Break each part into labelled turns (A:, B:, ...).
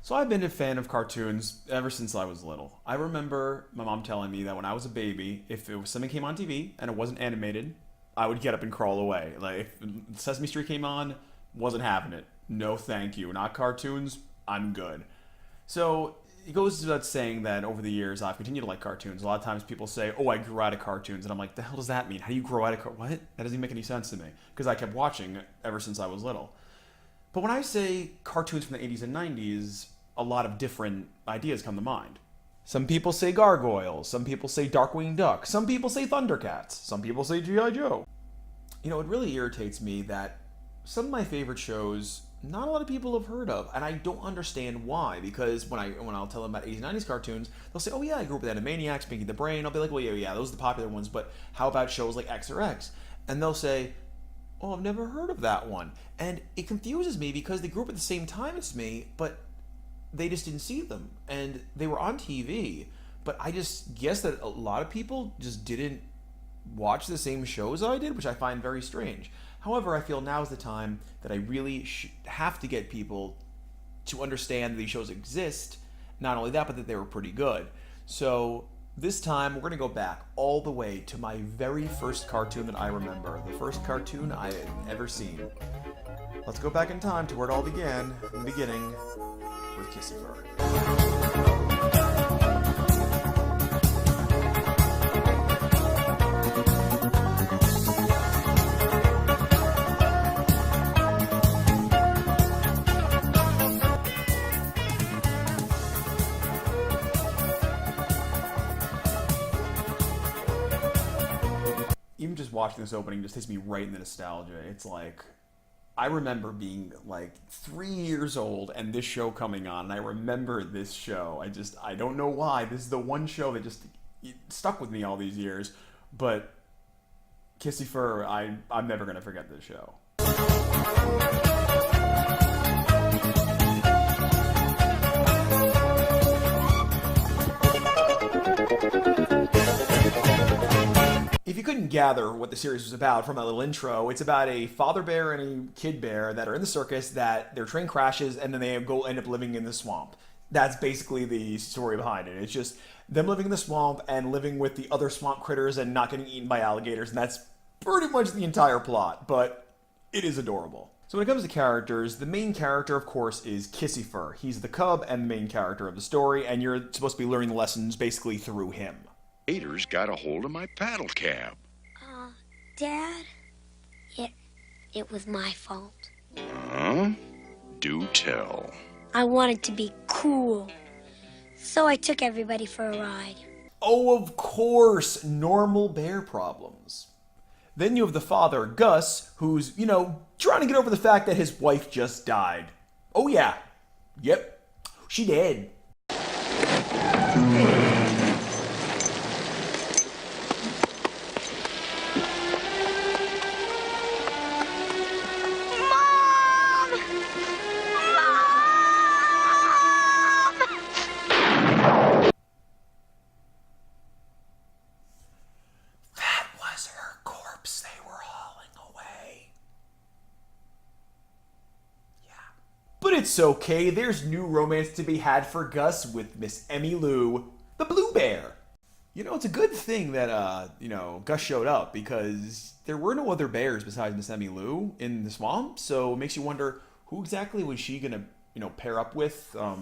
A: So I've been a fan of cartoons ever since I was little. I remember my mom telling me that when I was a baby, if it was something came on TV and it wasn't animated, I would get up and crawl away. Like if Sesame Street came on, wasn't having it. No, thank you. Not cartoons. I'm good. So it goes without saying that over the years I've continued to like cartoons. A lot of times people say, "Oh, I grew out of cartoons," and I'm like, "The hell does that mean? How do you grow out of what? That doesn't even make any sense to me." Because I kept watching ever since I was little. But when I say cartoons from the 80s and 90s, a lot of different ideas come to mind. Some people say gargoyles, some people say Darkwing Duck, some people say Thundercats, some people say G.I. Joe. It really irritates me that some of my favorite shows not a lot of people have heard of, and I don't understand why. Because when I'll tell them about 80s, 90s cartoons, they'll say, "Oh yeah, I grew up with Animaniacs, Pinky the Brain." I'll be like, "Well, yeah, those are the popular ones, but how about shows like X or X?" And they'll say, "Oh, I've never heard of that one." And it confuses me because they grew up at the same time as me, but they just didn't see them. And they were on TV, but I just guess that a lot of people just didn't watch the same shows I did, which I find very strange. However, I feel now is the time that I really have to get people to understand that these shows exist. Not only that, but that they were pretty good. So this time, we're going to go back all the way to my very first cartoon that I remember. The first cartoon I had ever seen. Let's go back in time to where it all began, in the beginning, with Kissyfur. Even just watching this opening just takes me right into nostalgia. It's like I remember being like 3 years old and this show coming on, and I remember this show. I don't know why. This is the one show that just stuck with me all these years. But Kissyfur, I'm never gonna forget this show. If you couldn't gather what the series was about from that little intro, it's about a father bear and a kid bear that are in the circus, that their train crashes and then they end up living in the swamp. That's basically the story behind it. It's just them living in the swamp and living with the other swamp critters and not getting eaten by alligators, and that's pretty much the entire plot, but it is adorable. So when it comes to characters, the main character, of course, is Kissyfur. He's the cub and the main character of the story, and you're supposed to be learning the lessons basically through him.
B: Gators got a hold of my paddle cab.
C: Dad? It was my fault.
B: Huh? Do tell.
C: I wanted to be cool, so I took everybody for a ride.
A: Oh, of course, normal bear problems. Then you have the father, Gus, who's, trying to get over the fact that his wife just died. Oh yeah, yep, she did. But it's okay, there's new romance to be had for Gus with Miss Emmy Lou, the Blue Bear. It's a good thing that, Gus showed up, because there were no other bears besides Miss Emmy Lou in the swamp, so it makes you wonder, who exactly was she gonna, pair up with? Was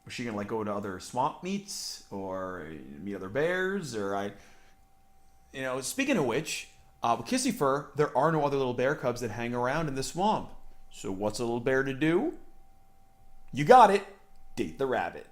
A: she gonna, go to other swamp meets, or meet other bears, or speaking of which, with Kissyfur, there are no other little bear cubs that hang around in the swamp. So what's a little bear to do? You got it. Date the rabbit.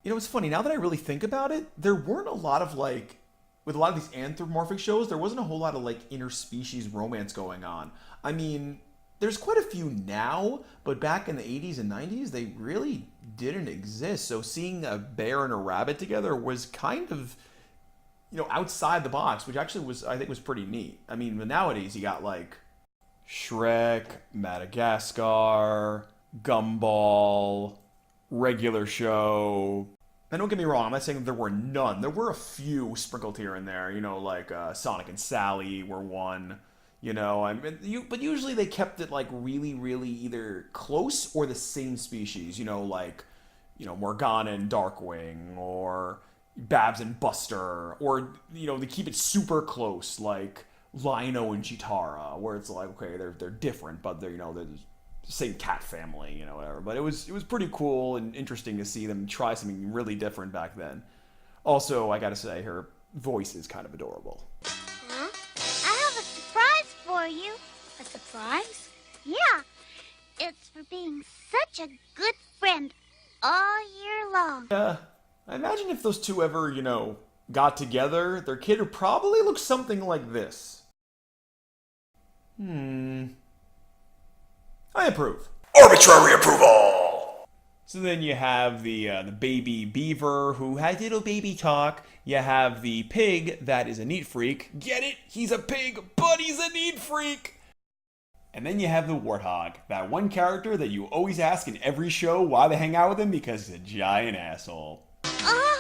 A: It's funny, now that I really think about it, there weren't a lot of with a lot of these anthropomorphic shows, there wasn't a whole lot of interspecies romance going on. I mean, there's quite a few now, but back in the 80s and 90s, they really didn't exist. So seeing a bear and a rabbit together was kind of, outside the box, which actually I think was pretty neat. I mean, but nowadays you got Shrek, Madagascar, Gumball, Regular Show. And don't get me wrong, I'm not saying there were none. There were a few sprinkled here and there, like Sonic and Sally were one. But usually they kept it like really, really either close or the same species. Morgana and Darkwing, or Babs and Buster, or they keep it super close, like Lino and Chitara, where it's like, okay, they're different, but they're the same cat family, whatever. But it was pretty cool and interesting to see them try something really different back then. Also, I gotta say, her voice is kind of adorable.
C: Huh? I have a surprise for you. A surprise? Yeah. It's for being such a good friend all year long.
A: I imagine if those two ever, got together, their kid would probably look something like this. I approve.
D: Arbitrary approval!
A: So then you have the baby beaver who had little baby talk. You have the pig that is a neat freak. Get it? He's a pig, but he's a neat freak! And then you have the warthog, that one character that you always ask in every show why they hang out with him, because he's a giant asshole.
E: Oh,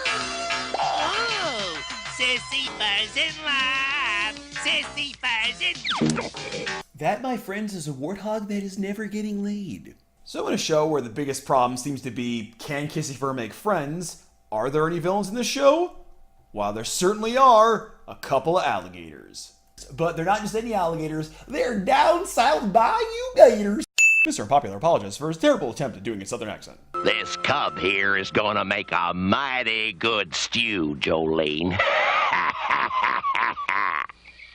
E: Kissyfur's in love! Kissyfur's in...
A: That, my friends, is a warthog that is never getting laid. So in a show where the biggest problem seems to be, can Kissyfur make friends, are there any villains in the show? While there certainly are, a couple of alligators. But they're not just any alligators, they're down south bayou gators. Mr. Unpopular apologizes for his terrible attempt at doing a southern accent.
F: This cub here is gonna make a mighty good stew, Jolene.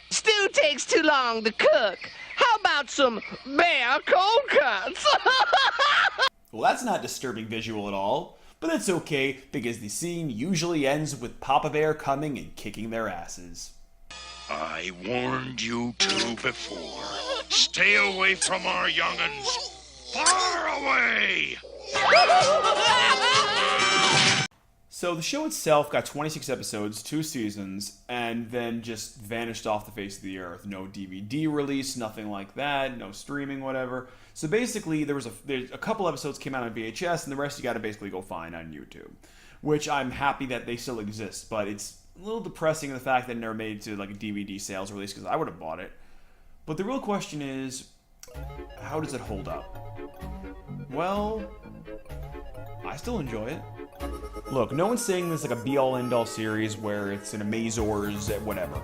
E: Stew takes too long to cook. How about some bear cold cuts?
A: Well, that's not a disturbing visual at all, but that's okay because the scene usually ends with Papa Bear coming and kicking their asses.
B: I warned you two before. Stay away from our young'uns. Far away!
A: So the show itself got 26 episodes, 2 seasons, and then just vanished off the face of the earth. No DVD release, nothing like that, no streaming, whatever. So basically, there's a couple episodes came out on VHS, and the rest you got to basically go find on YouTube. Which I'm happy that they still exist, but it's a little depressing the fact that it never made it to like a DVD sales release, because I would have bought it. But the real question is, how does it hold up? Well, I still enjoy it. Look, no one's saying this is like a be-all end-all series where it's an Amazors, whatever.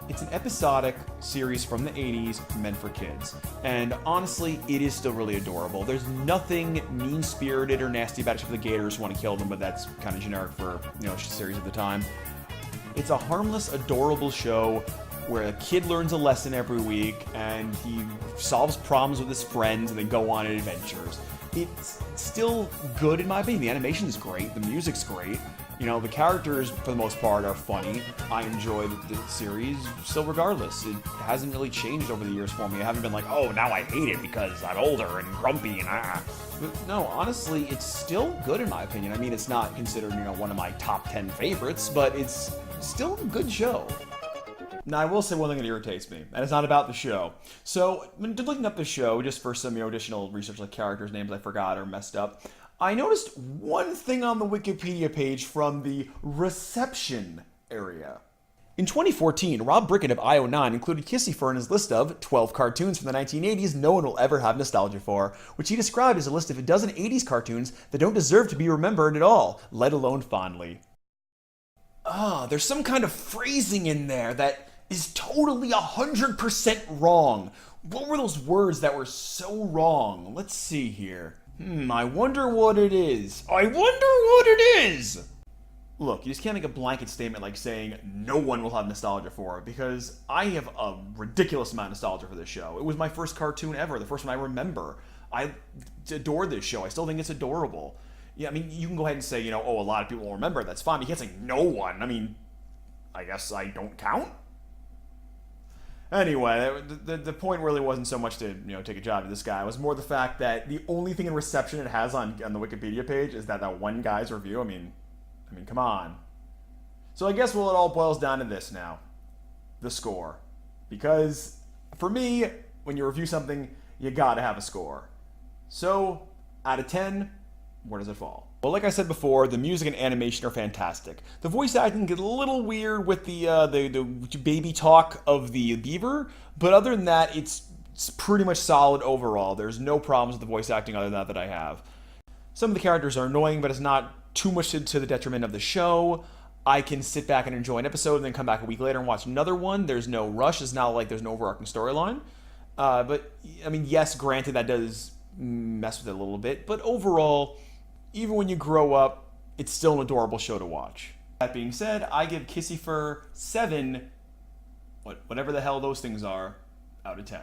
A: It's an episodic series from the 80s meant for kids. And honestly, it is still really adorable. There's nothing mean-spirited or nasty about it except for the gators who want to kill them, but that's kind of generic for, series at the time. It's a harmless, adorable show where a kid learns a lesson every week and he solves problems with his friends and they go on adventures. It's still good in my opinion. The animation's great, the music's great. The characters, for the most part, are funny. I enjoy the series, still regardless. It hasn't really changed over the years for me. I haven't been like, oh, now I hate it because I'm older and grumpy and But no, honestly, it's still good in my opinion. I mean, it's not considered, one of my top 10 favorites, but it's still a good show. Now, I will say one thing that irritates me, and it's not about the show. So, when looking up the show, just for some additional research, like characters' names I forgot or messed up, I noticed one thing on the Wikipedia page from the reception area. In 2014, Rob Brickett of IO9 included Kissyfur in his list of 12 cartoons from the 1980s no one will ever have nostalgia for, which he described as a list of a dozen 80s cartoons that don't deserve to be remembered at all, let alone fondly. There's some kind of phrasing in there that is totally 100% wrong. What were those words that were so wrong? Let's see here. I wonder what it is. Look, you just can't make a blanket statement like saying no one will have nostalgia for it, because I have a ridiculous amount of nostalgia for this show. It was my first cartoon ever, the first one I remember. I adore this show. I still think it's adorable. Yeah, I mean, you can go ahead and say, a lot of people will remember it. That's fine, but you can't say no one. I mean, I guess I don't count? Anyway, the point really wasn't so much to, take a job to this guy. It was more the fact that the only thing in reception it has on the Wikipedia page is that one guy's review. I mean, come on. So I guess it all boils down to this now. The score. Because, for me, when you review something, you gotta have a score. So, out of 10, where does it fall? Well, like I said before, the music and animation are fantastic. The voice acting gets a little weird with the baby talk of the beaver, but other than that, it's pretty much solid overall. There's no problems with the voice acting other than that I have. Some of the characters are annoying, but it's not too much to the detriment of the show. I can sit back and enjoy an episode and then come back a week later and watch another one. There's no rush. It's not like there's no overarching storyline. But, I mean, yes, granted, that does mess with it a little bit. But overall, even when you grow up, it's still an adorable show to watch. That being said, I give Kissyfur 7, whatever the hell those things are, out of 10.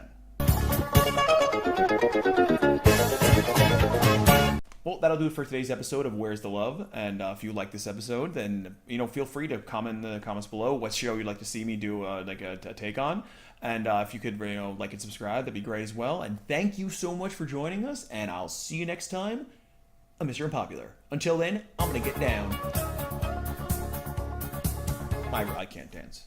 A: Well, that'll do it for today's episode of Where's the Love? And if you like this episode, then feel free to comment in the comments below what show you'd like to see me do a take on. And if you could like and subscribe, that'd be great as well. And thank you so much for joining us. And I'll see you next time on Mr. Unpopular. Until then, I'm gonna get down. I can't dance.